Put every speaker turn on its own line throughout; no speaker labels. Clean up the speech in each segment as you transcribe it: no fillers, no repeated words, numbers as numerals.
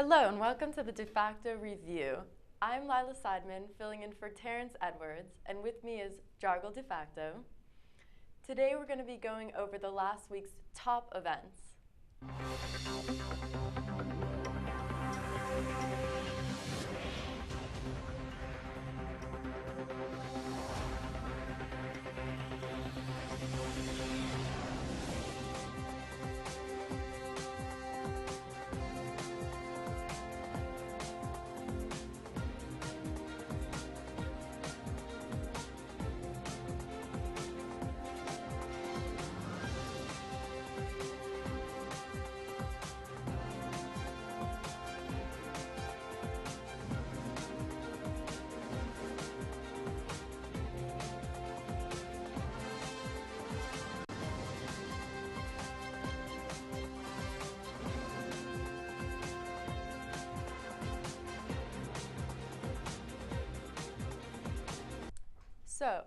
Hello and welcome to the Defacto Review. I'm Lila Seidman, filling in for Terrence Edwards, and with me is Jargal Defacto. Today we're going to be going over the last week's top events. So,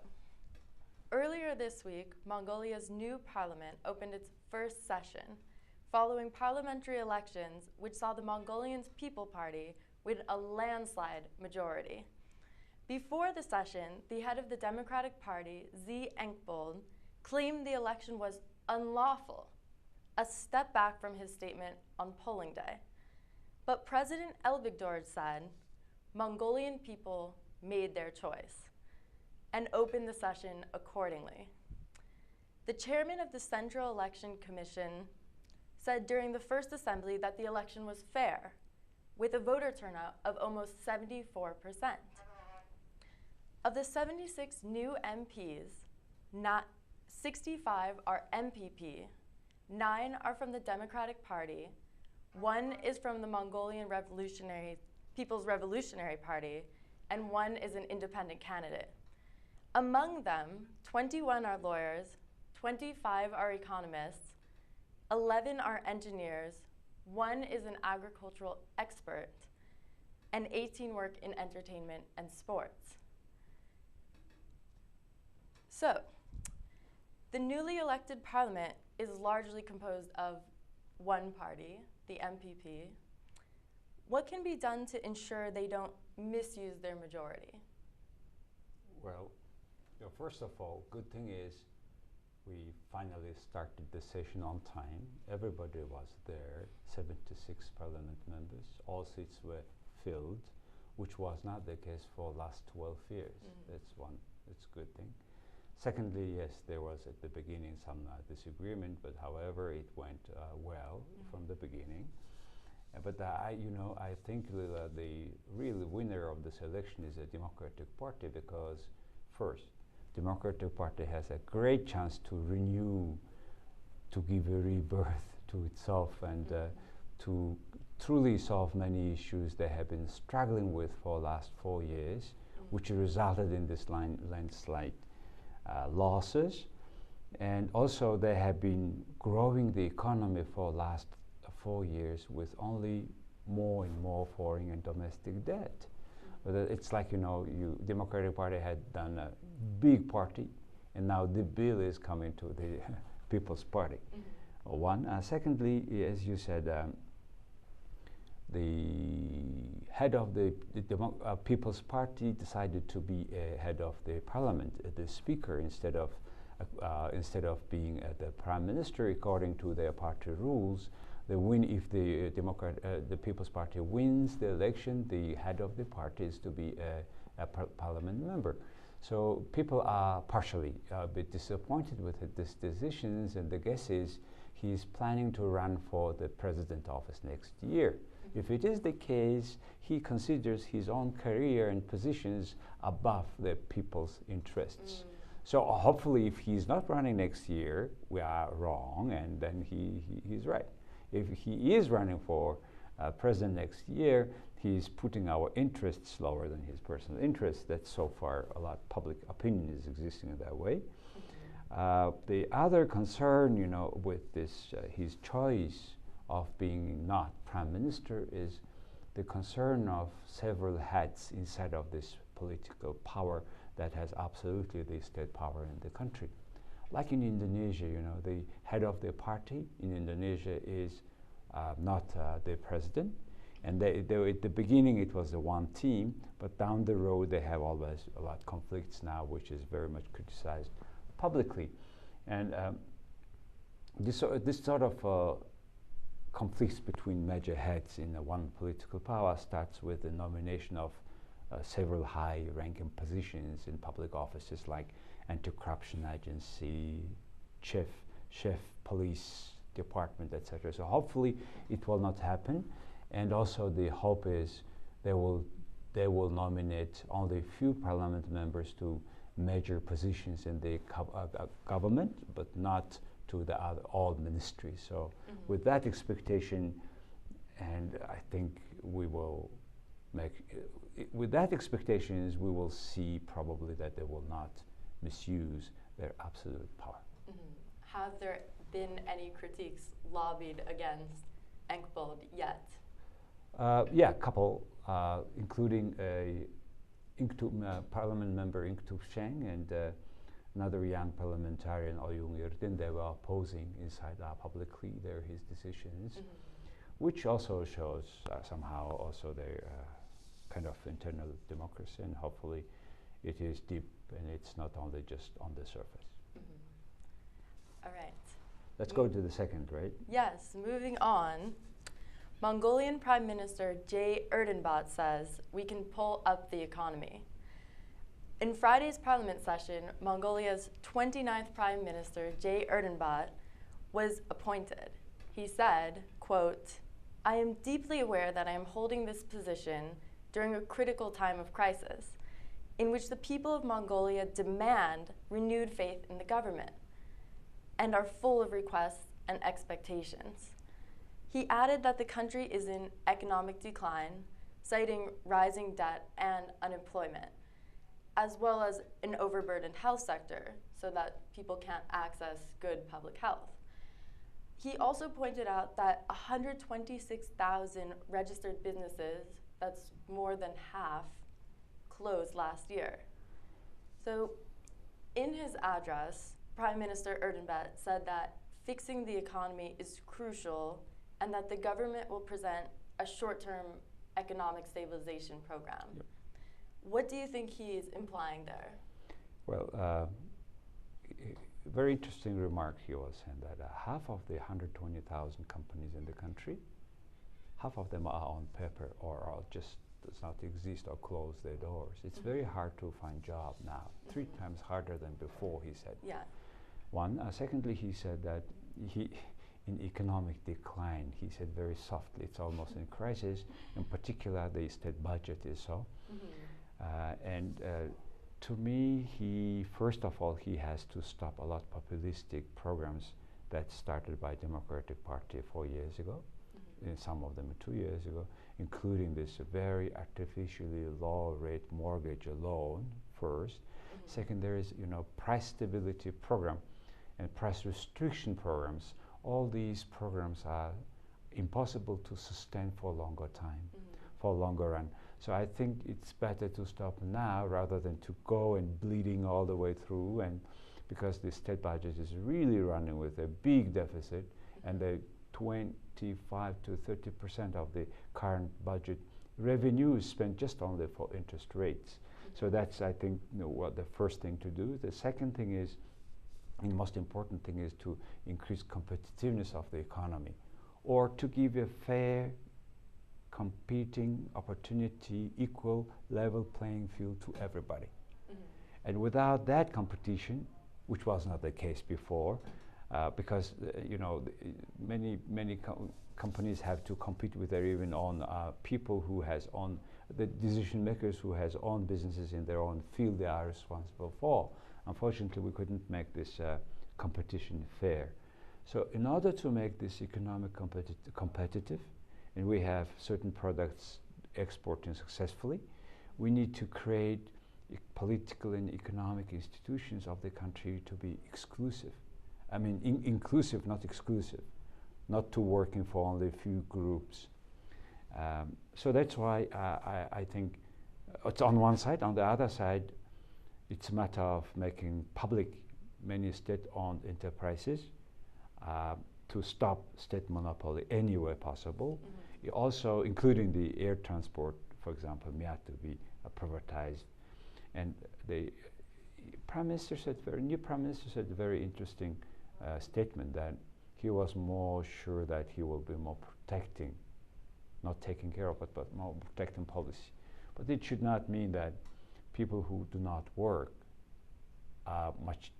earlier this week, Mongolia's new parliament opened its first session, following parliamentary elections which saw the Mongolians People Party win a landslide majority. Before the session, the head of the Democratic Party, Z. Enkbold, claimed the election was unlawful, a step back from his statement on polling day. But President Elbigdor said Mongolian people made their choice and opened the session accordingly. The chairman of the Central Election Commission said during the first assembly that the election was fair, with a voter turnout of almost 74%. Of the 76 new MPs, 65 are MPP, 9 are from the Democratic Party, 1 is from the Mongolian People's Revolutionary Party, and 1 is an independent candidate. Among them, 21 are lawyers, 25 are economists, 11 are engineers, 1 is an agricultural expert, and 18 work in entertainment and sports. So, the newly elected parliament is largely composed of one party, the MPP. What can be done to ensure they don't misuse their majority?
Well, first of all, good thing is we finally started the session on time. Everybody was there, 76 parliament members. All seats were filled, which was not the case for last 12 years. That's a good thing. Secondly, yes, there was at the beginning some disagreement, but however, it went well from the beginning. But I think the real winner of this election is the Democratic Party, because first, Democratic Party has a great chance to renew, to give a rebirth to itself, and to truly solve many issues they have been struggling with for the last 4 years, which resulted in this landslide losses. And also they have been growing the economy for the last 4 years with only more and more foreign and domestic debt. But it's like, Democratic Party had done a big party, and now the bill is coming to the People's Party. One. Secondly, as you said, the head of the People's Party decided to be head of the parliament, the speaker, instead of being the prime minister according to their party rules. If the People's Party wins the election, the head of the party is to be a parliament member. So people are partially a bit disappointed with these decisions, and the guess is he's planning to run for the president office next year. If it is the case, he considers his own career and positions above the people's interests. So hopefully if he's not running next year, we are wrong, and then he's right. If he is running for president next year, he's putting our interests lower than his personal interests. That's so far a lot public opinion is existing in that way. The other concern, with this his choice of being not prime minister is the concern of several heads inside of this political power that has absolutely the state power in the country. Like in Indonesia, the head of the party in Indonesia is not the president. And at the beginning it was the one team, but down the road they have always a lot of conflicts now, which is very much criticized publicly. And this sort of conflicts between major heads in one political power starts with the nomination of several high-ranking positions in public offices like anti-corruption agency, chief police department, etc. So hopefully it will not happen. And also the hope is they will nominate only a few parliament members to major positions in the government, but not to the all ministries. So with that expectation, and I think we will with that expectations, we will see probably that they will not misuse their absolute power.
Have there been any critiques lobbied against Enkbold yet?
Yeah, a couple, including Parliament member Ingtub Sheng and another young parliamentarian, Oyung Irdin. They were opposing inside publicly his decisions, which also shows somehow also their kind of internal democracy, and hopefully it is deep and it's not only just on the surface.
All right.
Let's go to the second, right?
Yes, moving on. Mongolian Prime Minister IrdaNet says we can pull up the economy. In Friday's parliament session, Mongolia's 29th Prime Minister IrdaNet was appointed. He said, quote, "I am deeply aware that I am holding this position during a critical time of crisis, in which the people of Mongolia demand renewed faith in the government and are full of requests and expectations." He added that the country is in economic decline, citing rising debt and unemployment, as well as an overburdened health sector so that people can't access good public health. He also pointed out that 126,000 registered businesses, that's more than half, closed last year. So in his address, Prime Minister IrdaNet said that fixing the economy is crucial and that the government will present a short-term economic stabilization program.
Yep.
What do you think he is implying there?
Well, very interesting remark he was saying that half of the 120,000 companies in the country, half of them are on paper or just does not exist or close their doors. It's very hard to find job now, 3 times harder than before, he said.
Yeah.
One. Secondly, he said that in economic decline, he said very softly, it's almost in crisis. In particular, the state budget is so. To me, first of all, he has to stop a lot of populistic programs that started by Democratic Party 4 years ago, and some of them 2 years ago, including this very artificially low rate mortgage loan first. Second, there is price stability program and price restriction programs. All these programs are impossible to sustain for a longer time, for a longer run. So I think it's better to stop now rather than to go and bleeding all the way through, and because the state budget is really running with a big deficit, and the 25 to 30% of the current budget revenue is spent just only for interest rates. So that's, I think, what the first thing to do. The second thing is, and the most important thing is to increase competitiveness of the economy, or to give a fair competing opportunity, equal level playing field to everybody. And without that competition, which was not the case before, because many companies have to compete with their even own people who has own the decision makers who has own businesses in their own field they are responsible for. Unfortunately, we couldn't make this competition fair. So in order to make this economic competitive, and we have certain products exporting successfully, we need to create political and economic institutions of the country to be exclusive. I mean, inclusive, not exclusive, not to working for only a few groups. So that's why I think it's on one side. On the other side, it's a matter of making public many state-owned enterprises to stop state monopoly any way possible. also including the air transport, for example, may have to be privatized. And the new Prime Minister said a very interesting statement that he was more sure that he will be more protecting, not taking care of it, but more protecting policy. But it should not mean that people who do not work much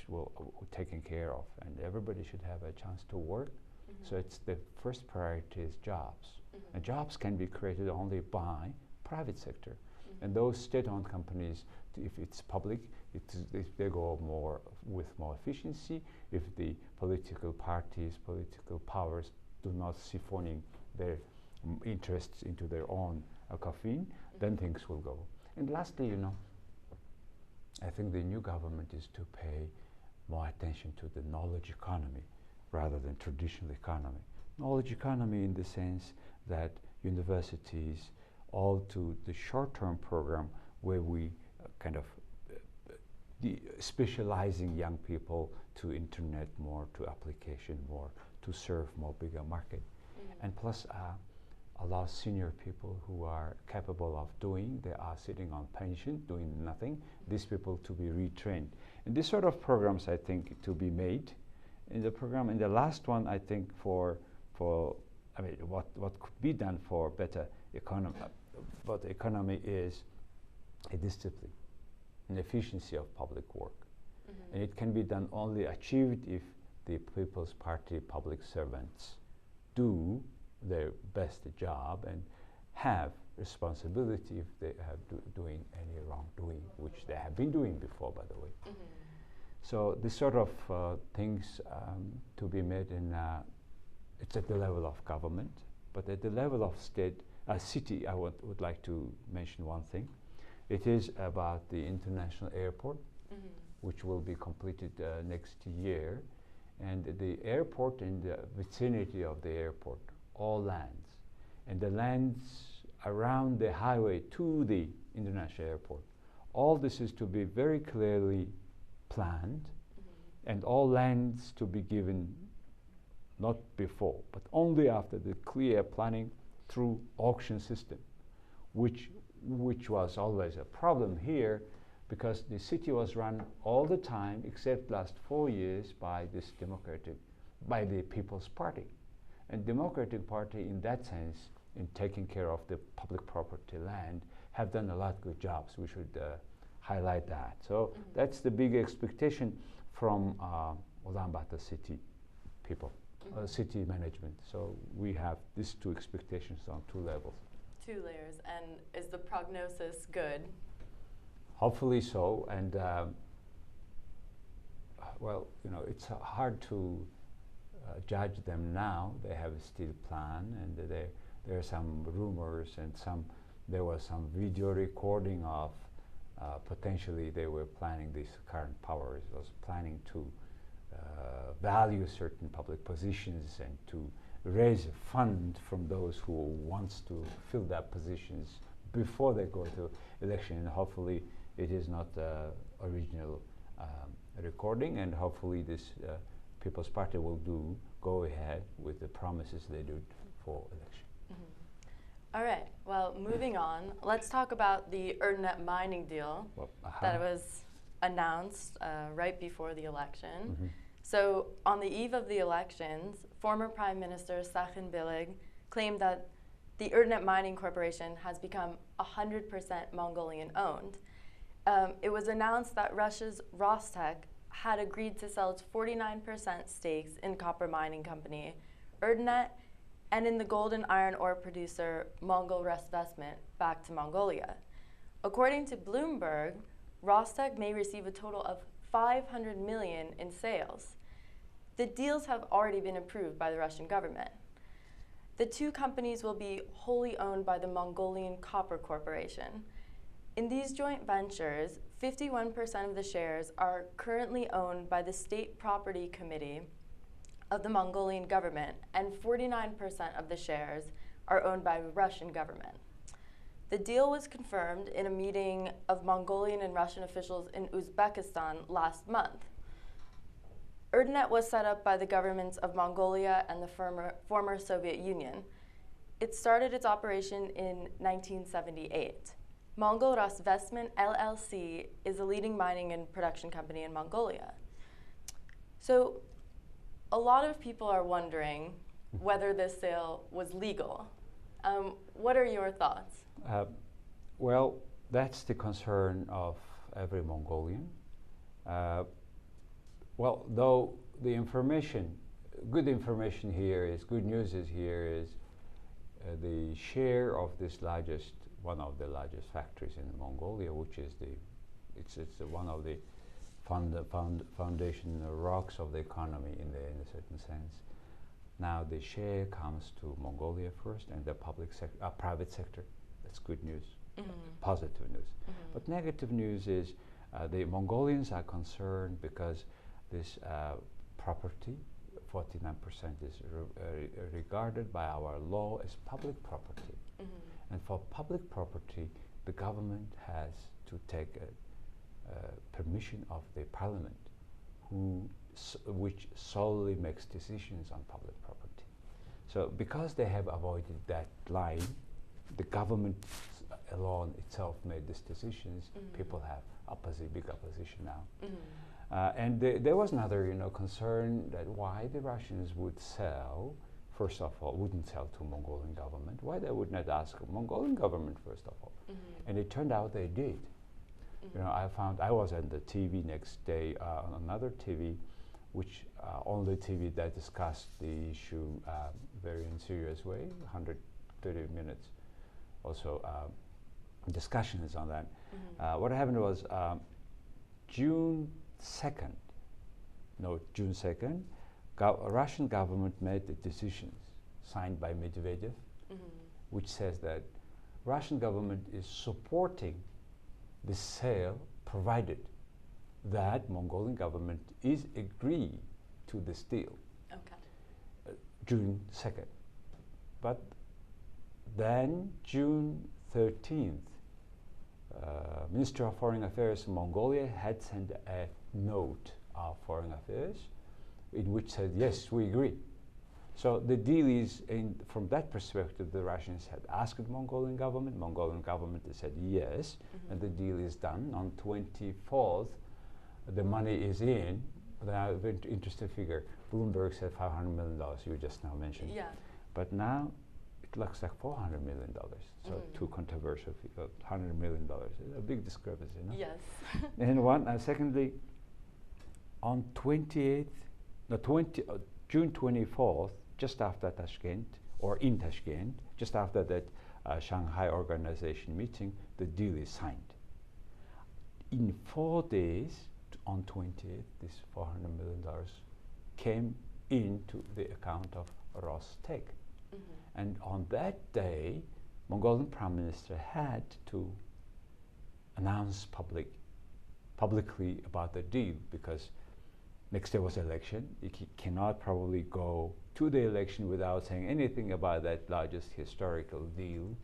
will taken care of, and everybody should have a chance to work. So it's the first priority is jobs, and jobs can be created only by private sector, and those state-owned companies, if it's public, if they go with more efficiency, if the political parties, political powers do not siphoning their interests into their own coffin, then things will go. And lastly, I think the new government is to pay more attention to the knowledge economy rather than traditional economy. Knowledge economy in the sense that universities, all to the short-term program where we kind of specializing young people to internet more, to application more, to serve more bigger market. And plus allow senior people who are capable of doing, they are sitting on pension, doing nothing, these people to be retrained. And this sort of programs, I think, to be made in the program. And the last one, I think, what could be done for better economy, but economy is a discipline, an efficiency of public work. And it can be done only achieved if the People's Party public servants do their best job and have responsibility if they have doing any wrongdoing, which they have been doing before, by the way. So this sort of things to be made in, it's at the level of government, but at the level of city, I would like to mention one thing. It is about the international airport, which will be completed next year. And the airport and the vicinity of the airport, all lands. And the lands around the highway to the international airport. All this is to be very clearly planned, and all lands to be given not before, but only after the clear planning through auction system, which was always a problem here, because the city was run all the time, except last 4 years, by the People's Party. And Democratic Party, in that sense, in taking care of the public property land, have done a lot of good jobs. We should highlight that. So that's the big expectation from Ulaanbaatar city people, city management. So we have these two expectations on 2 levels.
2 layers, and is the prognosis good?
Hopefully so, and well, it's hard to judge them now. They have a steel plan, and there are some rumors, and there was some video recording of potentially they were planning, these current powers was planning to value certain public positions and to raise a fund from those who wants to fill that positions before they go to election. And hopefully it is not original recording, and hopefully this People's Party will go ahead with the promises they did for election.
All right, well, moving on, let's talk about the IrdaNet mining deal that was announced right before the election. So on the eve of the elections, former Prime Minister Sakhin Bilig claimed that the IrdaNet Mining Corporation has become 100% Mongolian owned. It was announced that Russia's Rostec had agreed to sell its 49% stakes in copper mining company IrdaNet and in the gold and iron ore producer Mongol Resvestment back to Mongolia. According to Bloomberg, Rostec may receive a total of $500 million in sales. The deals have already been approved by the Russian government. The 2 companies will be wholly owned by the Mongolian Copper Corporation. In these joint ventures, 51% of the shares are currently owned by the State Property Committee of the Mongolian government, and 49% of the shares are owned by the Russian government. The deal was confirmed in a meeting of Mongolian and Russian officials in Uzbekistan last month. IrdaNet was set up by the governments of Mongolia and the former Soviet Union. It started its operation in 1978. Mongol Rasvestment LLC is a leading mining and production company in Mongolia. So a lot of people are wondering whether this sale was legal. What are your thoughts?
Well, that's the concern of every Mongolian. Well, though the information, good information here is, good news is here is the share of this largest, one of the largest factories in Mongolia, which is it's one of the foundation rocks of the economy in a certain sense. Now the share comes to Mongolia first, and the private sector. That's good news, positive news. But negative news is the Mongolians are concerned because this property, 49% is regarded by our law as public property. And for public property, the government has to take permission of the parliament, which solely makes decisions on public property. So because they have avoided that line, the government alone itself made these decisions. People have big opposition now. And there was another, concern that why the Russians would sell, first of all, wouldn't sell to Mongolian government. Why they would not ask Mongolian government first of all? And it turned out they did. I was on the TV next day on another TV, which only TV that discussed the issue very in serious way, 130 minutes. Also, discussions on that. What happened was June 2nd, Russian government made the decisions signed by Medvedev, which says that Russian government is supporting the sale provided that Mongolian government is agree to this deal. June 2nd. But then June 13th, Minister of Foreign Affairs in Mongolia had sent a note of Foreign Affairs in which said, yes, we agree. So the deal is, from that perspective, the Russians had asked Mongolian government has said yes, and the deal is done. On 24th, the money is in. Now, very interesting figure. Bloomberg said $500 million, you just now mentioned.
Yeah.
But now, it looks like $400 million. So too controversial figure, $100 million. It's a big discrepancy, no?
Yes.
And secondly, on June 24th, just after Tashkent, or in Tashkent, just after that Shanghai organization meeting, the deal is signed. In 4 days, on 28th, this $400 million came into the account of Rostec. And on that day, Mongolian Prime Minister had to announce publicly about the deal, because next day was election. He cannot probably go to the election without saying anything about that largest historical deal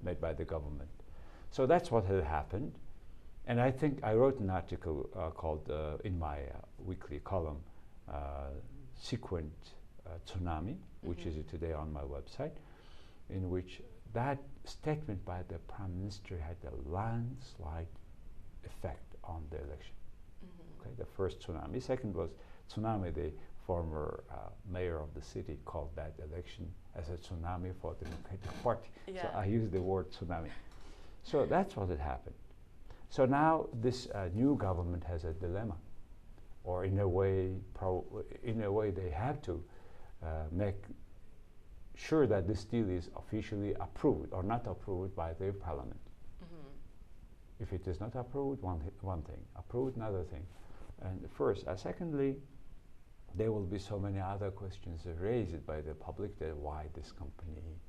made by the government. So that's what had happened. And I think I wrote an article called, in my weekly column, Sequent Tsunami, which is today on my website, in which that statement by the Prime Minister had a landslide effect on the election. Okay, the first tsunami. Second was tsunami. The former mayor of the city called that election as a tsunami for the Democratic Party.
Yeah.
So I used the word tsunami. So that's what had happened. So now this new government has a dilemma, or in a way, they have to make sure that this deal is officially approved or not approved by their parliament. If it is not approved, one thing. Approved, another thing. And first, secondly, there will be so many other questions raised by the public that why this company,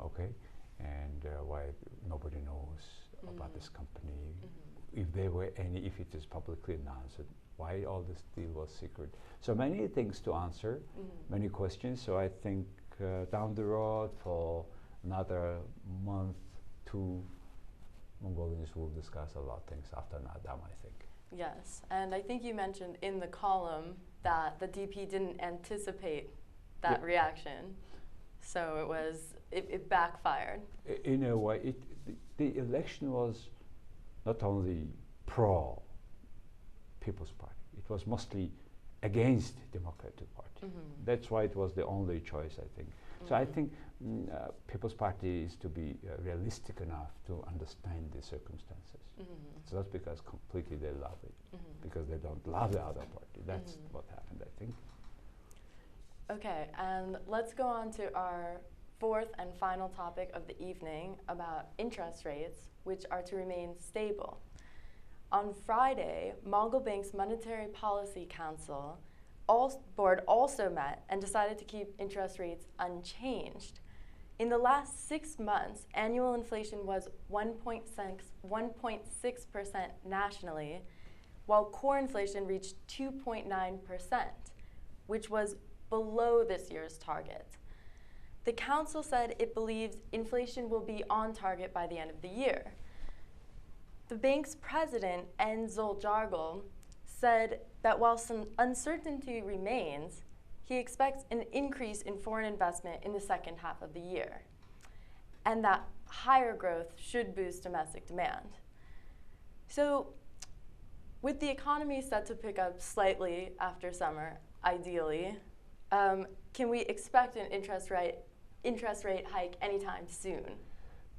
okay, and why nobody knows about this company. If there were any, if it is publicly announced, why all this deal was secret. So many things to answer, many questions. So I think down the road for another month, 2, Mongolians will discuss a lot of things after Nadam, I think.
Yes, and I think you mentioned in the column that the DP didn't anticipate that reaction. So it backfired.
In a way, the election was not only pro People's Party, it was mostly against Democratic Party. That's why it was the only choice, I think. So I think People's Party is to be realistic enough to understand the circumstances. It's not because completely they love it, because they don't love the other party. That's what happened, I think.
Okay, and let's go on to our fourth and final topic of the evening about interest rates, which are to remain stable. On Friday, Mongol Bank's Monetary Policy Council board also met and decided to keep interest rates unchanged. In the last 6 months, annual inflation was 1.6% nationally, while core inflation reached 2.9%, which was below this year's target. The council said it believes inflation will be on target by the end of the year. The bank's president, Enzol Jargol, said that while some uncertainty remains, he expects an increase in foreign investment in the second half of the year, and that higher growth should boost domestic demand. So, with the economy set to pick up slightly after summer, ideally, can we expect an interest rate hike anytime soon?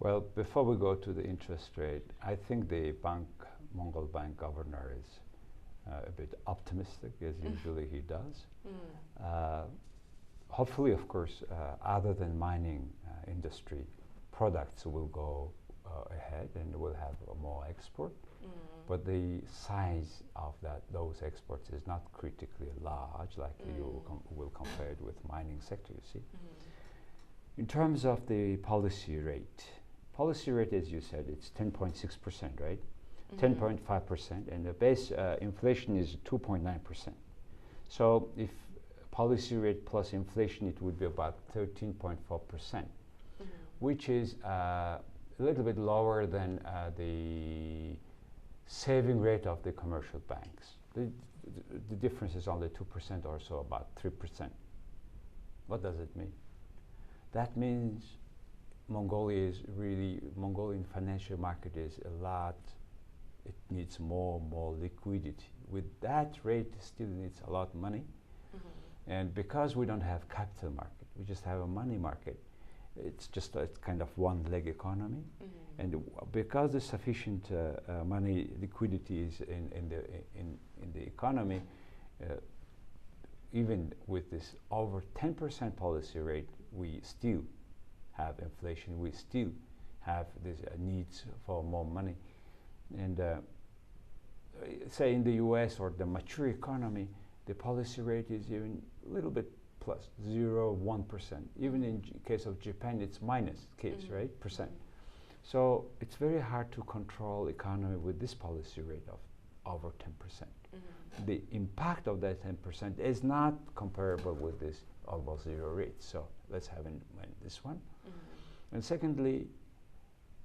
Well, before we go to the interest rate, I think the Mongol bank governor is a bit optimistic, as usually he does. Hopefully, of course, other than mining industry, products will go ahead and we'll have more export. But the size of those exports is not critically large, like you will compare it with mining sector, you see. In terms of the policy rate, as you said, it's 10.6%, right? 10.5%, and the base inflation is 2.9%. So if policy rate plus inflation, it would be about 13.4%, which is a little bit lower than the saving rate of the commercial banks. The difference is only 2% or so, about 3%. What does it mean? That means Mongolian financial market is it needs more liquidity. With that rate, it still needs a lot of money. And because we don't have capital market, we just have a money market, it's just a kind of one-leg economy. And because the sufficient money liquidity is in the economy, even with this over 10% policy rate, we still have inflation. We still have these needs for more money. And say in the US or the mature economy, the policy rate is even a little bit plus 0.1%. Even in case of Japan, it's minus case, right? Percent. So it's very hard to control economy with this policy rate of over 10%. The impact of that 10% is not comparable with this almost zero rate. So let's have in mind this one. And secondly,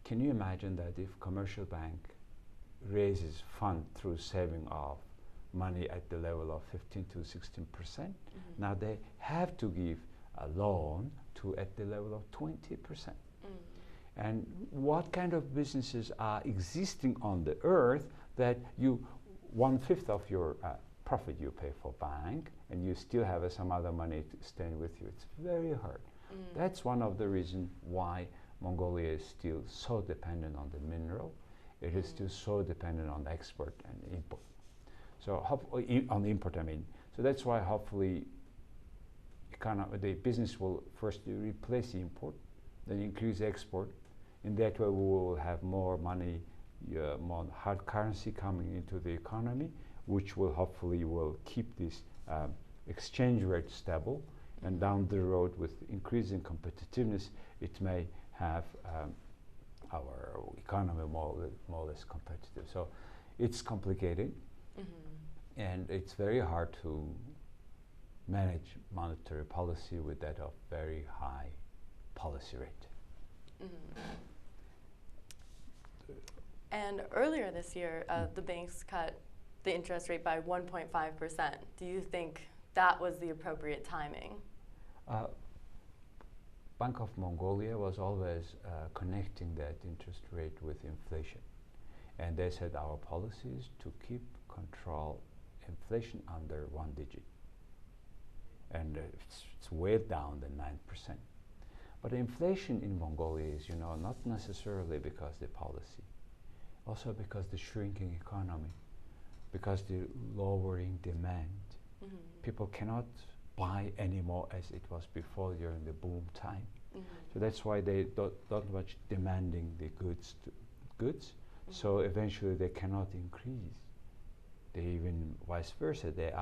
can you imagine that if commercial bank raises fund through saving of money at the level of 15 to 16%, now they have to give a loan to at the level of 20%. And what kind of businesses are existing on the earth that 1/5 of your profit you pay for bank and you still have some other money to staying with you? It's very hard. That's one of the reasons why Mongolia is still so dependent on the mineral. It is still so dependent on export and import. So on the import, I mean. So that's why hopefully the business will first replace the import, then increase export. In that way, we will have more money, more hard currency coming into the economy, which will hopefully keep this exchange rate stable. And down the road, with increasing competitiveness, it may have our economy more or less competitive. So it's complicated, and it's very hard to manage monetary policy with that of very high policy rate.
And earlier this year, the banks cut the interest rate by 1.5%. Do you think that was the appropriate timing?
Bank of Mongolia was always connecting that interest rate with inflation. And they said our policy is to keep control inflation under 1 digit. And it's way down than 9%. But inflation in Mongolia is, not necessarily because the policy, also because the shrinking economy, because the lowering demand. Mm-hmm. People cannot buy anymore as it was before during the boom time. Mm-hmm. So that's why they don't much demanding the goods. Mm-hmm. So eventually they cannot increase. They even vice versa. They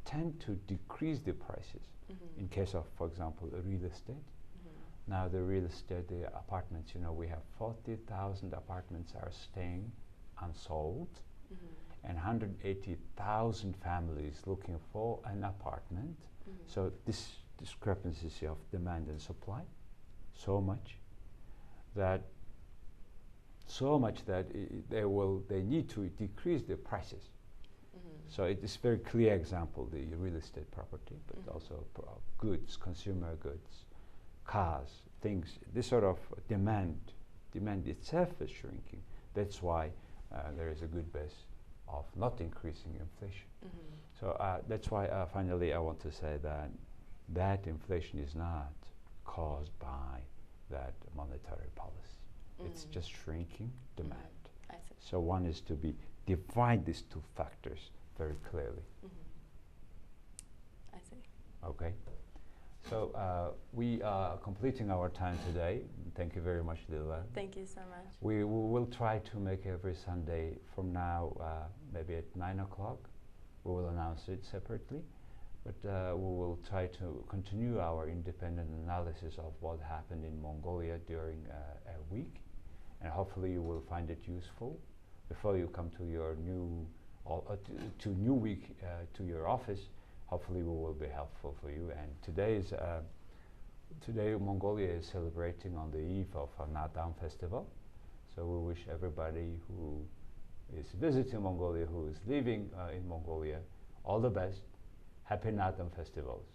tend to decrease the prices. Mm-hmm. In case of, for example, real estate. Mm-hmm. Now the real estate, the apartments, we have 40,000 apartments are staying unsold. Mm-hmm. And 180,000 families looking for an apartment. Mm-hmm. So this discrepancy of demand and supply, so much that they need to decrease the prices. Mm-hmm. So it is very clear example, the real estate property, but mm-hmm. also goods, consumer goods, cars, things. This sort of demand itself is shrinking. That's why there is a good base of not increasing inflation. Mm-hmm. So that's why finally I want to say that inflation is not caused by that monetary policy. Mm-hmm. It's just shrinking demand. Mm-hmm. I see. So one is to divide these two factors very clearly.
Mm-hmm. I see.
Okay. So we are completing our time today. Thank you very much, Lila.
Thank you so much.
We will try to make every Sunday from now, maybe at 9 o'clock. We will announce it separately. But we will try to continue our independent analysis of what happened in Mongolia during a week. And hopefully you will find it useful. Before you come to your new week to your office, hopefully we will be helpful for you. And today Mongolia is celebrating on the eve of a Naadam festival. So we wish everybody who is visiting Mongolia, who is living in Mongolia, all the best. Happy Naadam festivals.